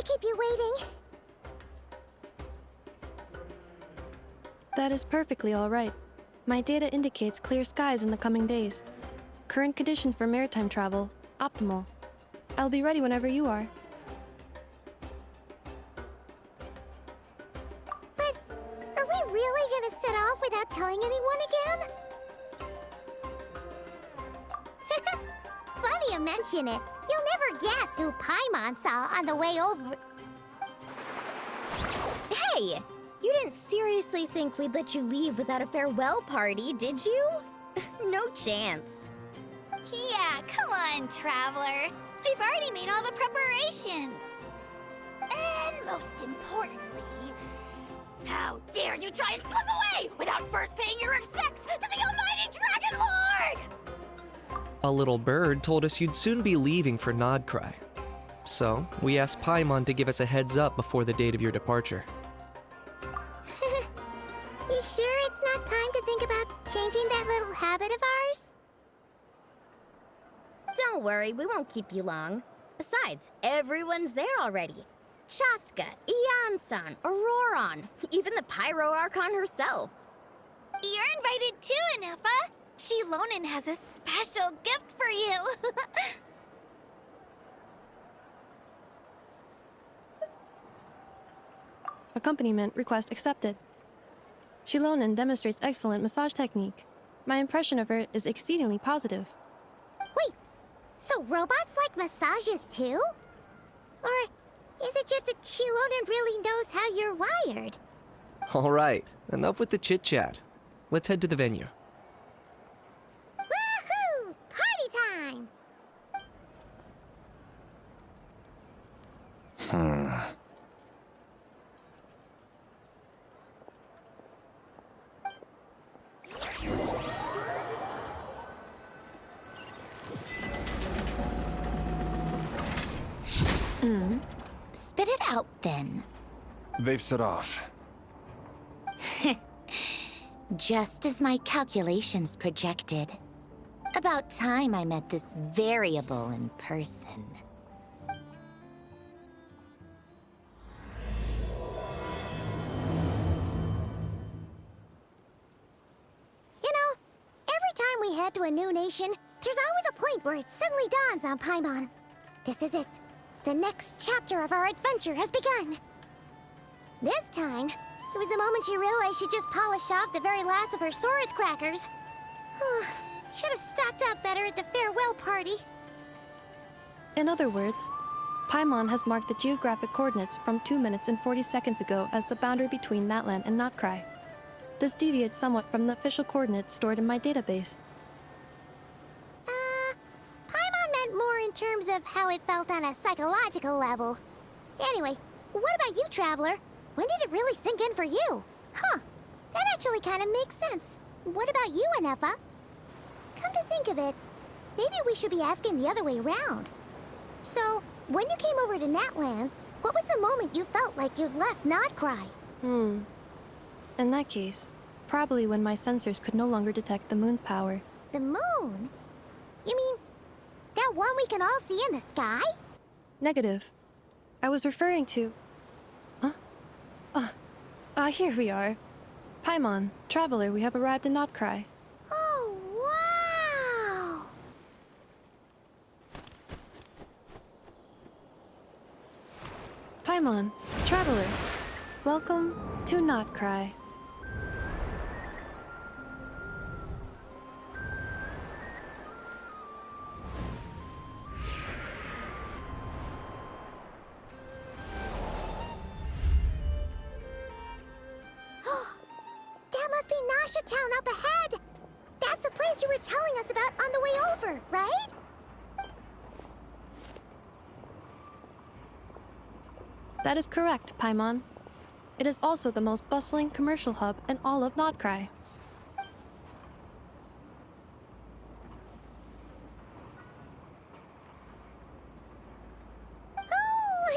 keep you waiting. That is perfectly all right. My data indicates clear skies in the coming days. Current conditions for maritime travel, optimal. I'll be ready whenever you are. But are we really gonna set off without telling anyone again? Funny you mention it. You'll never guess who Paimon saw on the way over. Hey! You didn't seriously think we'd let you leave without a farewell party, did you? No chance. Yeah, come on, Traveler. We've already made all the preparations. And most importantly, how dare you try and slip away without first paying your respects to the almighty Dragon Lord! A little bird told us you'd soon be leaving for Nod-Krai. So, we asked Paimon to give us a heads up before the date of your departure. You sure it's not time to think about changing that little habit of ours? Don't worry, we won't keep you long. Besides, everyone's there already. Chaska, Ian-san, Auroron, even the Pyro Archon herself. You're invited too, Anefa. Shilonen has a special gift for you. Accompaniment request accepted. Shilonen demonstrates excellent massage technique. My impression of her is exceedingly positive. Wait, so robots like massages too? Or is it just that Shilonen really knows how you're wired? Alright, enough with the chit-chat. Let's head to the venue. Woohoo! Party time! Spit it out, then. They've set off. Just as my calculations projected. About time I met this variable in person. You know, every time we head to a new nation, there's always a point where it suddenly dawns on Paimon. This is it. The next chapter of our adventure has begun. This time, it was the moment she realized she just polished off the very last of her Saurus crackers. Should have stocked up better at the farewell party. In other words, Paimon has marked the geographic coordinates from 2 minutes and 40 seconds ago as the boundary between Natlan and Nod-Krai. This deviates somewhat from the official coordinates stored in my database. Paimon meant more in terms of how it felt on a psychological level. Anyway, what about you, Traveler? When did it really sink in for you? Huh, that actually kind of makes sense. What about you, Anefa? Come to think of it, maybe we should be asking the other way around. So, when you came over to Natlan, what was the moment you felt like you'd left Nod-Krai? In that case, probably when my sensors could no longer detect the moon's power. The moon? You mean, that one we can all see in the sky? Negative. I was referring to... Here we are. Paimon, Traveler, we have arrived in Nod-Krai. Oh, wow! Paimon, Traveler, welcome to Nod-Krai. That must be Nasha Town up ahead! That's the place you were telling us about on the way over, right? That is correct, Paimon. It is also the most bustling commercial hub in all of Nod-Krai. Oh,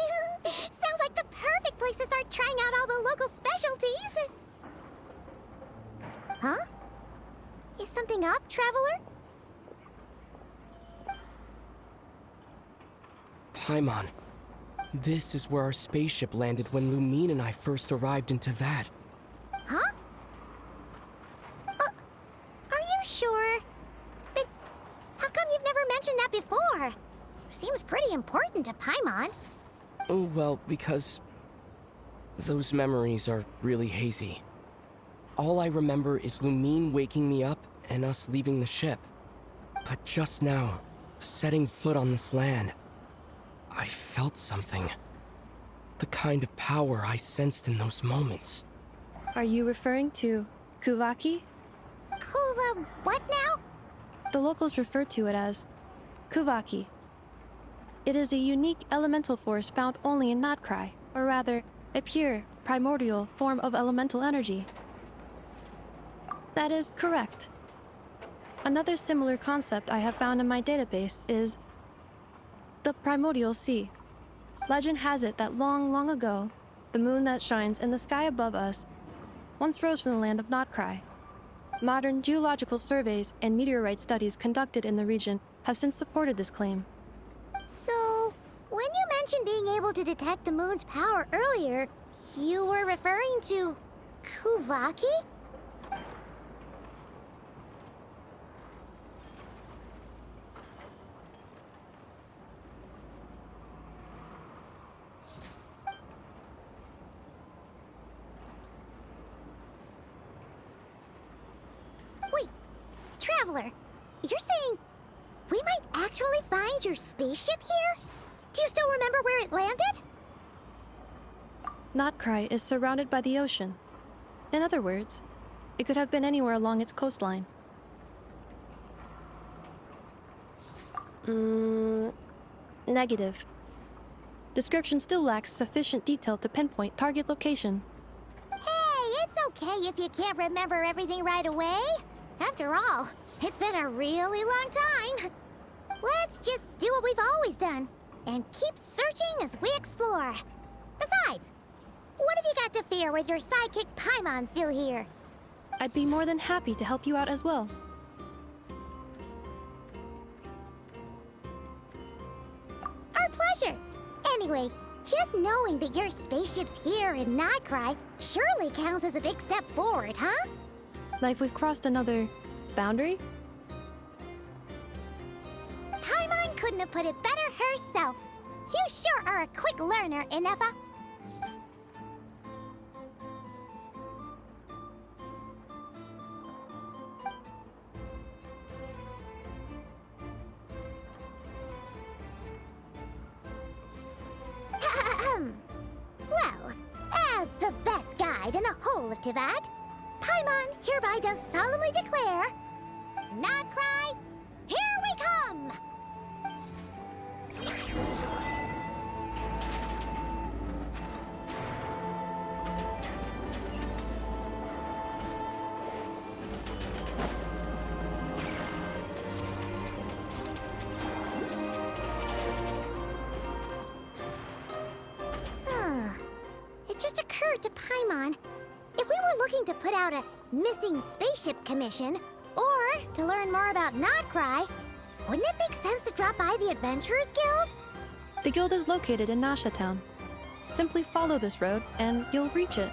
sounds like the perfect place to start trying out all the local specialties. Huh? Is something up, Traveler? Paimon, This is where our spaceship landed when Lumine and I first arrived in Teyvat. Huh? Are you sure? But how come you've never mentioned that before? Seems pretty important to Paimon. Oh, well, because those memories are really hazy. All I remember is Lumine waking me up and us leaving the ship. But just now, setting foot on this land, I felt something. The kind of power I sensed in those moments. Are you referring to Kuvaki? Kuva, what now? The locals refer to it as Kuvaki. It is a unique elemental force found only in Nod-Krai, or rather, a pure, primordial form of elemental energy. That is correct. Another similar concept I have found in my database is the primordial sea. Legend has it that long, long ago, the moon that shines in the sky above us once rose from the land of Nod-Krai. Modern geological surveys and meteorite studies conducted in the region have since supported this claim. So, when you mentioned being able to detect the moon's power earlier, you were referring to Kuvaki? Wait, Traveler, you're saying we might actually find your spaceship here? Do you still remember where it landed? Nod-Krai is surrounded by the ocean. In other words, it could have been anywhere along its coastline. Negative. Description still lacks sufficient detail to pinpoint target location. Hey, it's okay if you can't remember everything right away. After all, it's been a really long time. Let's just do what we've always done and keep searching as we explore. Besides, what have you got to fear with your sidekick Paimon still here? I'd be more than happy to help you out as well. Our pleasure. Anyway, just knowing that your spaceship's here in Nod-Krai surely counts as a big step forward, huh? Like we've crossed another boundary? Paimon couldn't have put it better herself. You sure are a quick learner, Inefa. Well, as the best guide in the whole of Teyvat, Paimon hereby does solemnly declare, Nod-Krai, here we come! It just occurred to Paimon, if we were looking to put out a missing spaceship commission, or to learn more about Nod-Krai, wouldn't it make sense to drop by the Adventurers Guild? The guild is located in Nasha Town. Simply follow this road and you'll reach it.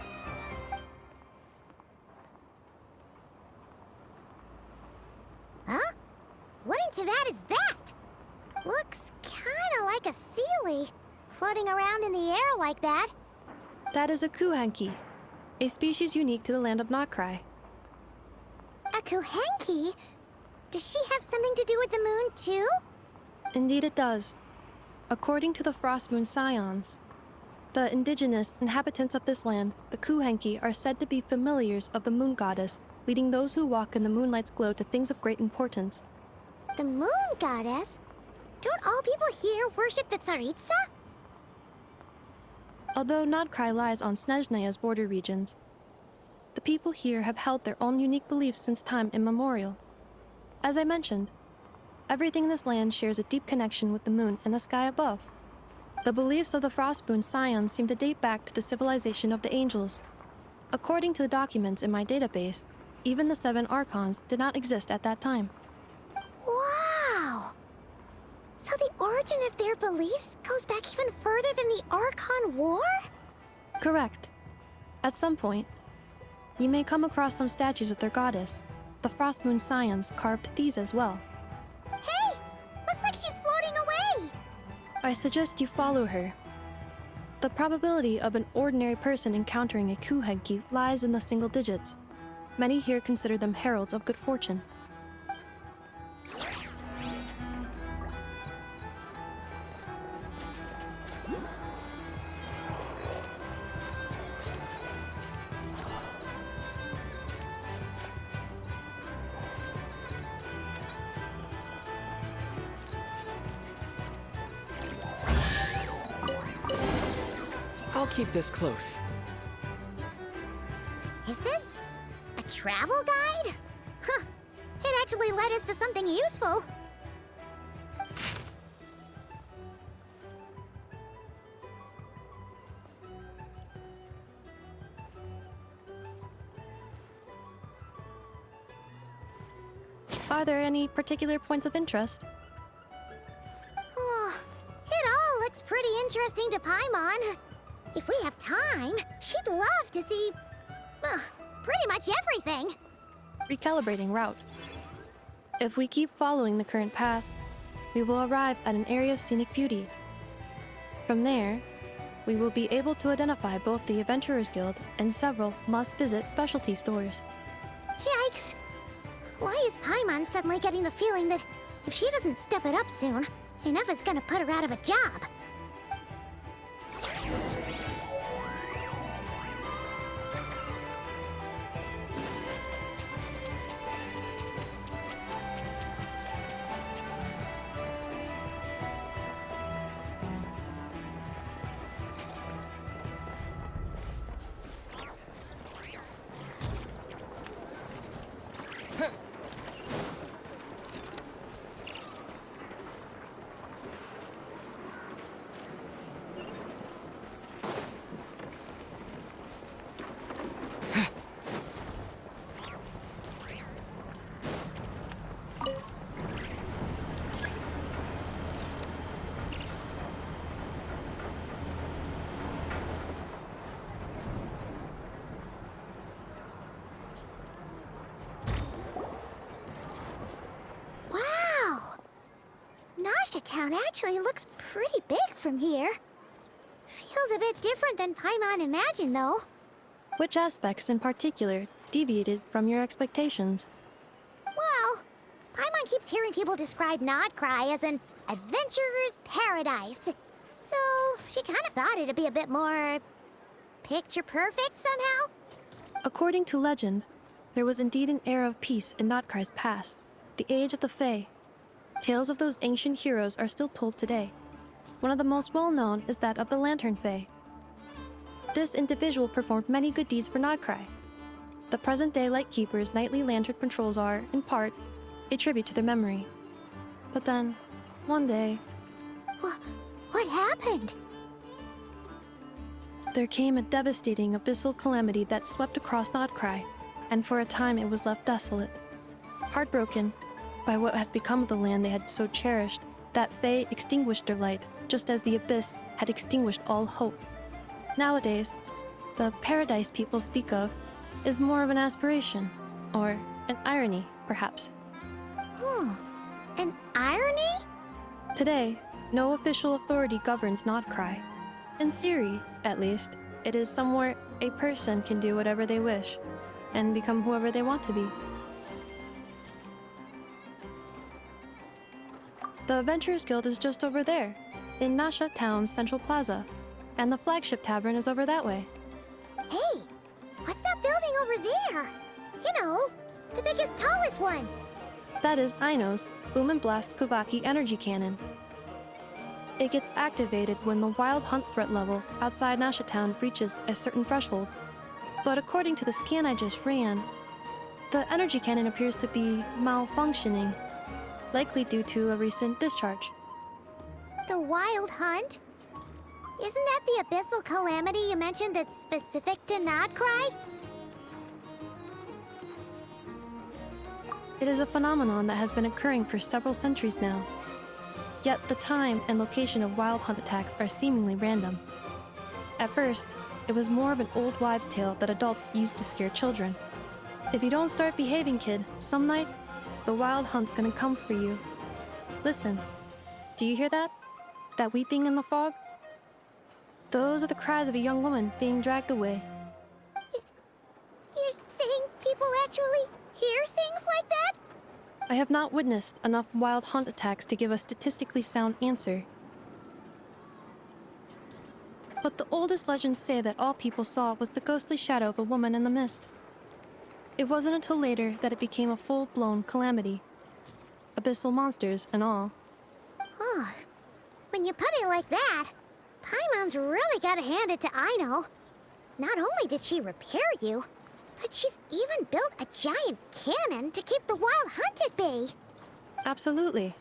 Huh? What in Teyvat is that? Looks kinda like a Sealy, floating around in the air like that. That is a Kuhanki, a species unique to the land of Nod-Krai. A Kuhenki? Does she have something to do with the moon, too? Indeed it does. According to the Frost Moon Scions, the indigenous inhabitants of this land, the Kuhenki, are said to be familiars of the moon goddess, leading those who walk in the moonlight's glow to things of great importance. The moon goddess? Don't all people here worship the Tsaritsa? Although Nod-Krai lies on Snezhneya's border regions, the people here have held their own unique beliefs since time immemorial. As I mentioned, everything in this land shares a deep connection with the moon and the sky above. The beliefs of the Frostmoon Scions seem to date back to the civilization of the angels. According to the documents in my database, even the 7 Archons did not exist at that time. Wow! So the origin of their beliefs goes back even further than the Archon War? Correct. At some point, you may come across some statues of their goddess. The Frost Moon Scions carved these as well. Hey! Looks like she's floating away! I suggest you follow her. The probability of an ordinary person encountering a Kuhenki lies in the single digits. Many here consider them heralds of good fortune. I'll keep this close. Is this a travel guide? Huh. It actually led us to something useful. Are there any particular points of interest? Oh, it all looks pretty interesting to Paimon. If we have time, she'd love to see, pretty much everything. Recalibrating route. If we keep following the current path, we will arrive at an area of scenic beauty. From there, we will be able to identify both the Adventurers Guild and several must-visit specialty stores. Yikes! Why is Paimon suddenly getting the feeling that if she doesn't step it up soon, Ineva's gonna put her out of a job? Town actually looks pretty big from here. Feels a bit different than Paimon imagined, though. Which aspects in particular deviated from your expectations? Well, Paimon keeps hearing people describe Nod-Krai as an adventurer's paradise. So she kind of thought it'd be a bit more picture perfect somehow. According to legend, there was indeed an era of peace in Nod-Krai's past, the age of the Fae. Tales of those ancient heroes are still told today. One of the most well-known is that of the Lantern Fae. This individual performed many good deeds for Nod-Krai. The present-day Lightkeeper's nightly lantern patrols are, in part, a tribute to their memory. But then, one day... What happened? There came a devastating abyssal calamity that swept across Nod-Krai, and for a time it was left desolate. Heartbroken by what had become of the land they had so cherished, that Fae extinguished their light, just as the Abyss had extinguished all hope. Nowadays, the paradise people speak of is more of an aspiration, or an irony, perhaps. An irony? Today, no official authority governs Nod-Krai. In theory, at least, it is somewhere a person can do whatever they wish, and become whoever they want to be. The Adventurers Guild is just over there, in Nasha Town's central plaza, and the flagship tavern is over that way. Hey, what's that building over there? You know, the biggest, tallest one. That is Aino's Blast Kuvaki energy cannon. It gets activated when the wild hunt threat level outside Nasha Town reaches a certain threshold. But according to the scan I just ran, the energy cannon appears to be malfunctioning, likely due to a recent discharge. The wild hunt? Isn't that the abyssal calamity you mentioned that's specific to Nod-Krai? It is a phenomenon that has been occurring for several centuries now. Yet the time and location of wild hunt attacks are seemingly random. At first, it was more of an old wives' tale that adults used to scare children. If you don't start behaving, kid, some night, the wild hunt's gonna come for you. Listen, do you hear that? That weeping in the fog? Those are the cries of a young woman being dragged away. You're saying people actually hear things like that? I have not witnessed enough wild hunt attacks to give a statistically sound answer. But the oldest legends say that all people saw was the ghostly shadow of a woman in the mist. It wasn't until later that it became a full-blown calamity. Abyssal monsters and all. Oh, when you put it like that, Paimon's really gotta hand it to Aino. Not only did she repair you, but she's even built a giant cannon to keep the wild hunt at bay. Absolutely.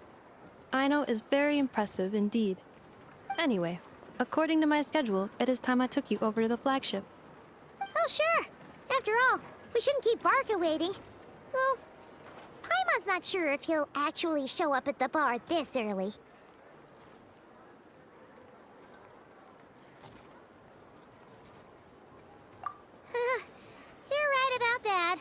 Aino is very impressive indeed. Anyway, according to my schedule, it is time I took you over to the flagship. Oh, sure. After all, we shouldn't keep Varka waiting. Well, Paimon's not sure if he'll actually show up at the bar this early. You're right about that.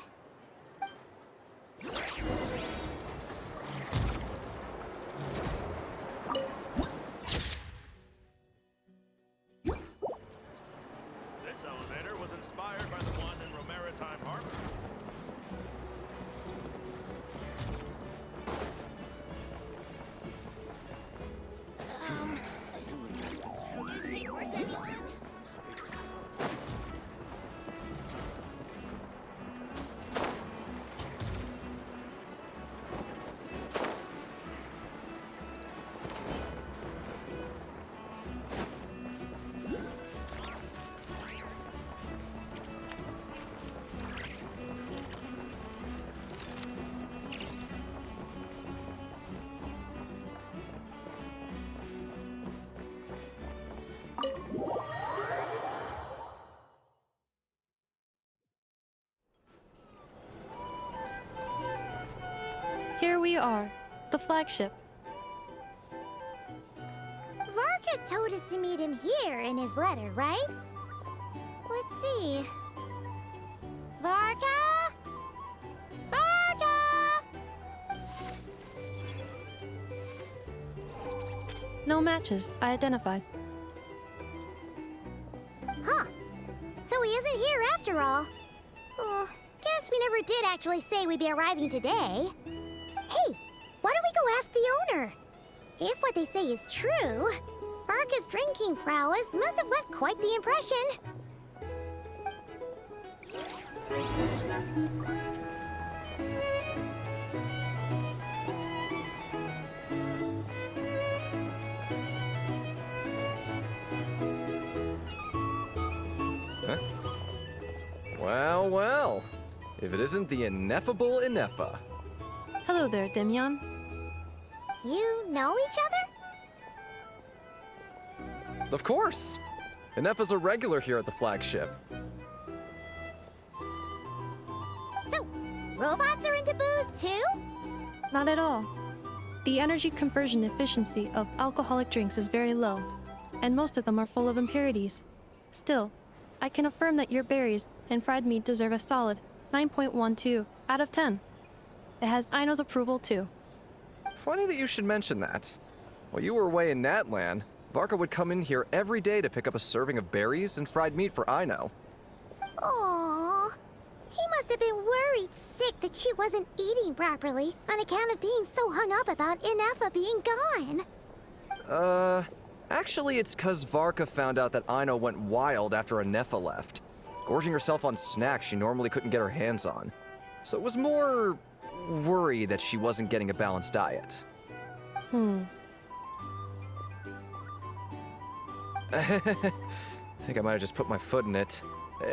This elevator was inspired by the one in Romaritime Harbor. Newspapers, anyone? Here we are, the flagship. Varka told us to meet him here in his letter, right? Let's see. Varka? Varka! No matches identified. Huh. So he isn't here after all. Oh, guess we never did actually say we'd be arriving today. Hey, why don't we go ask the owner? If what they say is true, Varka's drinking prowess must have left quite the impression. Huh? Well, well. If it isn't the ineffable Ineffa. Hello there, Demyon. You know each other? Of course! Ineffa's a regular here at the flagship. So, robots are into booze too? Not at all. The energy conversion efficiency of alcoholic drinks is very low, and most of them are full of impurities. Still, I can affirm that your berries and fried meat deserve a solid 9.12 out of 10. It has Aino's approval too. Funny that you should mention that. While you were away in Natlan, Varka would come in here every day to pick up a serving of berries and fried meat for Aino. Aww. He must have been worried sick that she wasn't eating properly on account of being so hung up about Ineffa being gone. Actually it's 'cause Varka found out that Aino went wild after Ineffa left, gorging herself on snacks she normally couldn't get her hands on. So it was more worry that she wasn't getting a balanced diet. I think I might have just put my foot in it.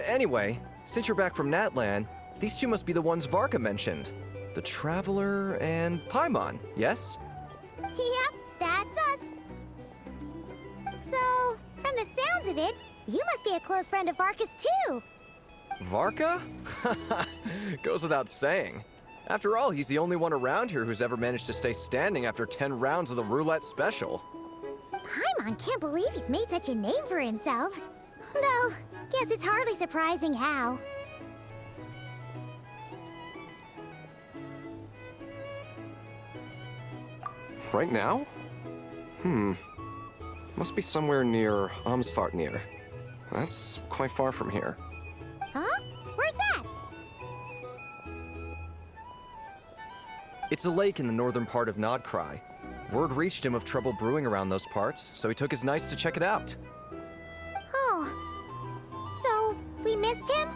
Anyway, since you're back from Natlan, these two must be the ones Varka mentioned. The Traveler and Paimon, yes? Yep, that's us. So, from the sounds of it, you must be a close friend of Varka's too. Varka? Goes without saying. After all, he's the only one around here who's ever managed to stay standing after 10 rounds of the roulette special. Paimon can't believe he's made such a name for himself. Though, guess it's hardly surprising how. Right now? Must be somewhere near Amsvartnir. That's quite far from here. Huh? Where's that? It's a lake in the northern part of Nod-Krai. Word reached him of trouble brewing around those parts, so he took his knights to check it out. Oh. So, we missed him?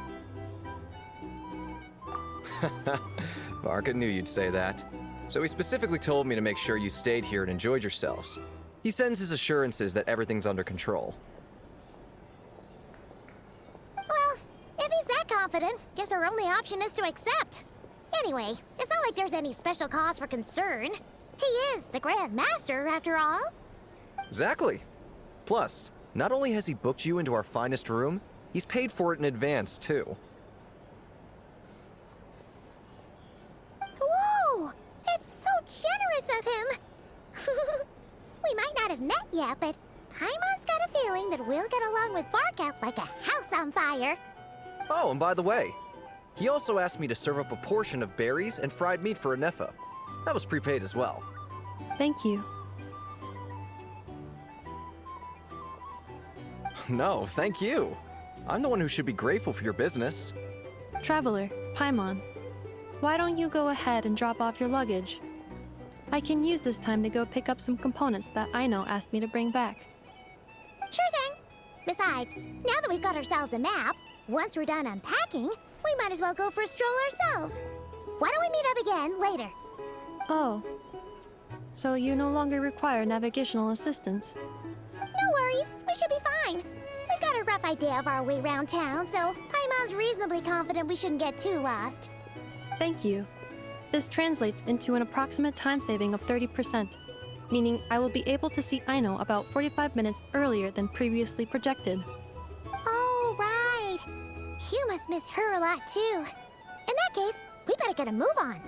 Varka knew you'd say that. So he specifically told me to make sure you stayed here and enjoyed yourselves. He sends his assurances that everything's under control. Well, if he's that confident, guess our only option is to accept. Anyway, it's not like there's any special cause for concern. He is the Grand Master, after all. Exactly. Plus, not only has he booked you into our finest room, he's paid for it in advance, too. Whoa! It's so generous of him! We might not have met yet, but Paimon's got a feeling that we'll get along with Varka like a house on fire. Oh, and by the way, he also asked me to serve up a portion of berries and fried meat for Anefa. That was prepaid as well. Thank you. No, thank you. I'm the one who should be grateful for your business. Traveler, Paimon, why don't you go ahead and drop off your luggage? I can use this time to go pick up some components that Aino asked me to bring back. Sure thing. Besides, now that we've got ourselves a map, once we're done unpacking, we might as well go for a stroll ourselves. Why don't we meet up again later? Oh. So you no longer require navigational assistance? No worries, we should be fine. We've got a rough idea of our way around town, so Paimon's reasonably confident we shouldn't get too lost. Thank you. This translates into an approximate time saving of 30%, meaning I will be able to see Aino about 45 minutes earlier than previously projected. Oh, right. You must miss her a lot, too. In that case, we better get a move on.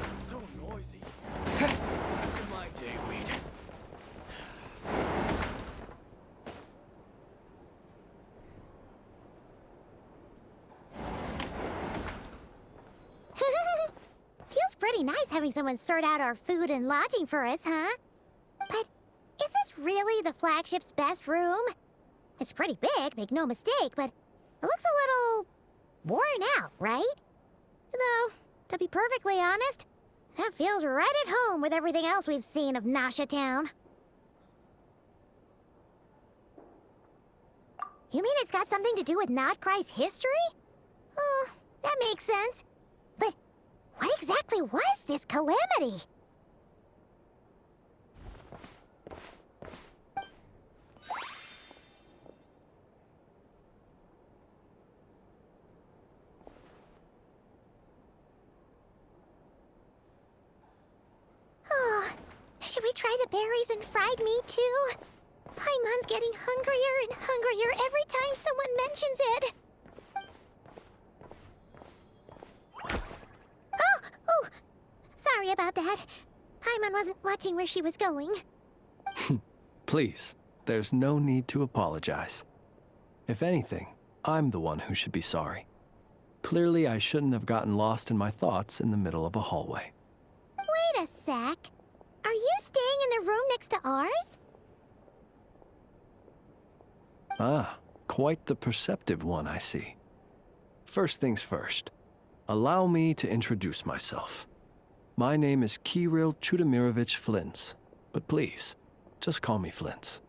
So noisy. Look at my day, weed. Feels pretty nice having someone sort out our food and lodging for us, huh? But is this really the flagship's best room? It's pretty big, make no mistake, but it looks a little worn out, right? Though, to be perfectly honest, that feels right at home with everything else we've seen of Nasha Town. You mean it's got something to do with Nod-Krai's history? Oh, that makes sense. But what exactly was this calamity? Oh, should we try the berries and fried meat too? Paimon's getting hungrier and hungrier every time someone mentions it. Oh, sorry about that. Paimon wasn't watching where she was going. Please, there's no need to apologize. If anything, I'm the one who should be sorry. Clearly, I shouldn't have gotten lost in my thoughts in the middle of a hallway. Wait a sec. Are you staying in the room next to ours? Ah, quite the perceptive one, I see. First things first, allow me to introduce myself. My name is Kirill Chudamirovich Flintz, but please, just call me Flintz.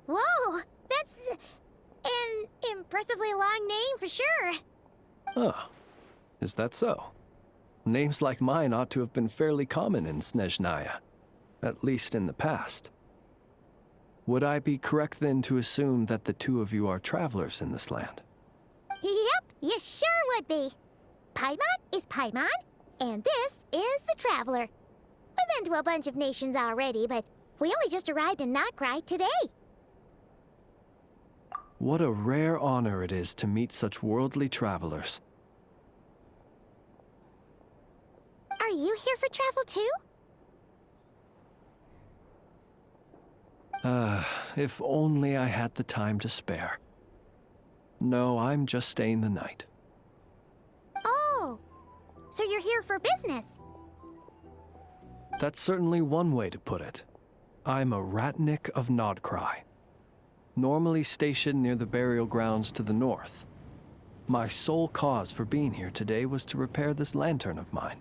Whoa, that's an impressively long name for sure. Ah, is that so? Names like mine ought to have been fairly common in Snezhnaya, at least in the past. Would I be correct then to assume that the two of you are travelers in this land? Yep, you sure would be. Paimon is Paimon, and this is the Traveler. We've been to a bunch of nations already, but we only just arrived in Nod-Krai today. What a rare honor it is to meet such worldly travelers. Are you here for travel too? If only I had the time to spare. No, I'm just staying the night. Oh, so you're here for business? That's certainly one way to put it. I'm a Ratnik of Nod-Krai, normally stationed near the burial grounds to the north. My sole cause for being here today was to repair this lantern of mine.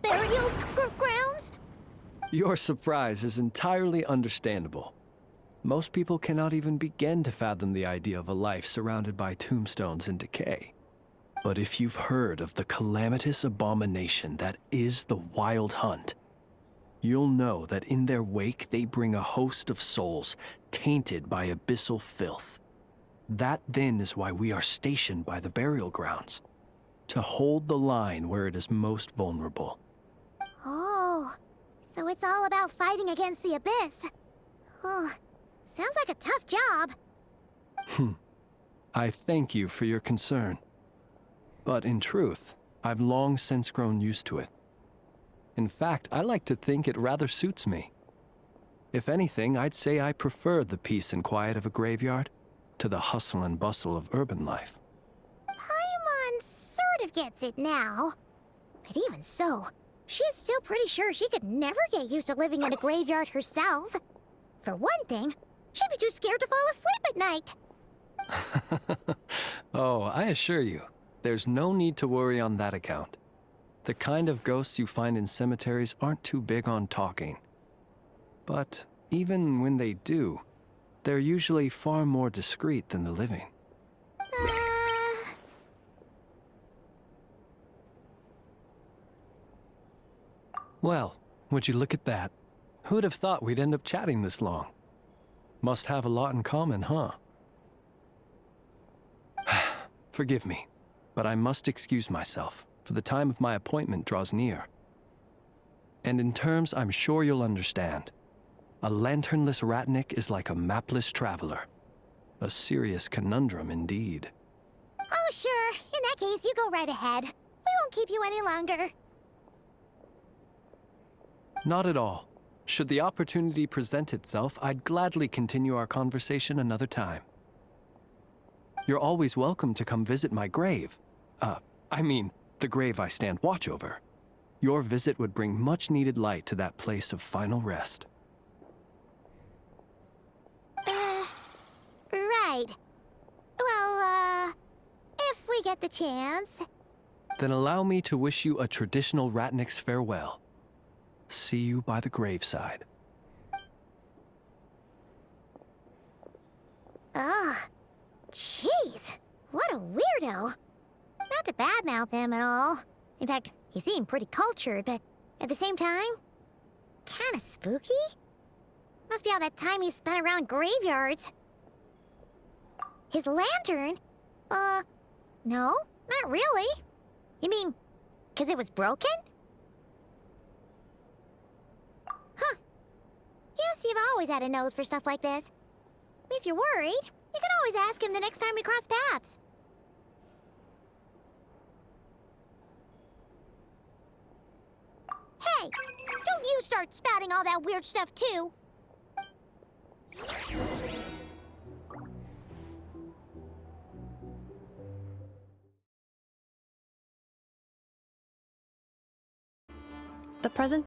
Burial grounds? Your surprise is entirely understandable. Most people cannot even begin to fathom the idea of a life surrounded by tombstones and decay. But if you've heard of the calamitous abomination that is the Wild Hunt, you'll know that in their wake they bring a host of souls tainted by abyssal filth. That then is why we are stationed by the burial grounds, to hold the line where it is most vulnerable. Oh, so it's all about fighting against the abyss. Oh, sounds like a tough job. I thank you for your concern. But in truth, I've long since grown used to it. In fact, I like to think it rather suits me. If anything, I'd say I prefer the peace and quiet of a graveyard to the hustle and bustle of urban life. Paimon sort of gets it now. But even so, she is still pretty sure she could never get used to living in a graveyard herself. For one thing, she'd be too scared to fall asleep at night. Oh, I assure you, there's no need to worry on that account. The kind of ghosts you find in cemeteries aren't too big on talking. But even when they do, they're usually far more discreet than the living. Well, would you look at that? Who'd have thought we'd end up chatting this long? Must have a lot in common, huh? Forgive me, but I must excuse myself, for the time of my appointment draws near. And in terms I'm sure you'll understand, a lanternless Ratnik is like a mapless traveler. A serious conundrum indeed. Oh, sure. In that case, you go right ahead. We won't keep you any longer. Not at all. Should the opportunity present itself, I'd gladly continue our conversation another time. You're always welcome to come visit my grave. I mean, the grave I stand watch over. Your visit would bring much-needed light to that place of final rest. Right. Well, if we get the chance. Then allow me to wish you a traditional Ratnik's farewell. See you by the graveside. Ugh. Jeez. What a weirdo. Not to badmouth him at all. In fact, he seemed pretty cultured, but at the same time, kinda spooky? Must be all that time he spent around graveyards. His lantern? No, not really. You mean, 'cause it was broken? Huh. Guess you've always had a nose for stuff like this. If you're worried, you can always ask him the next time we cross paths. Hey, don't you start spouting all that weird stuff too. The present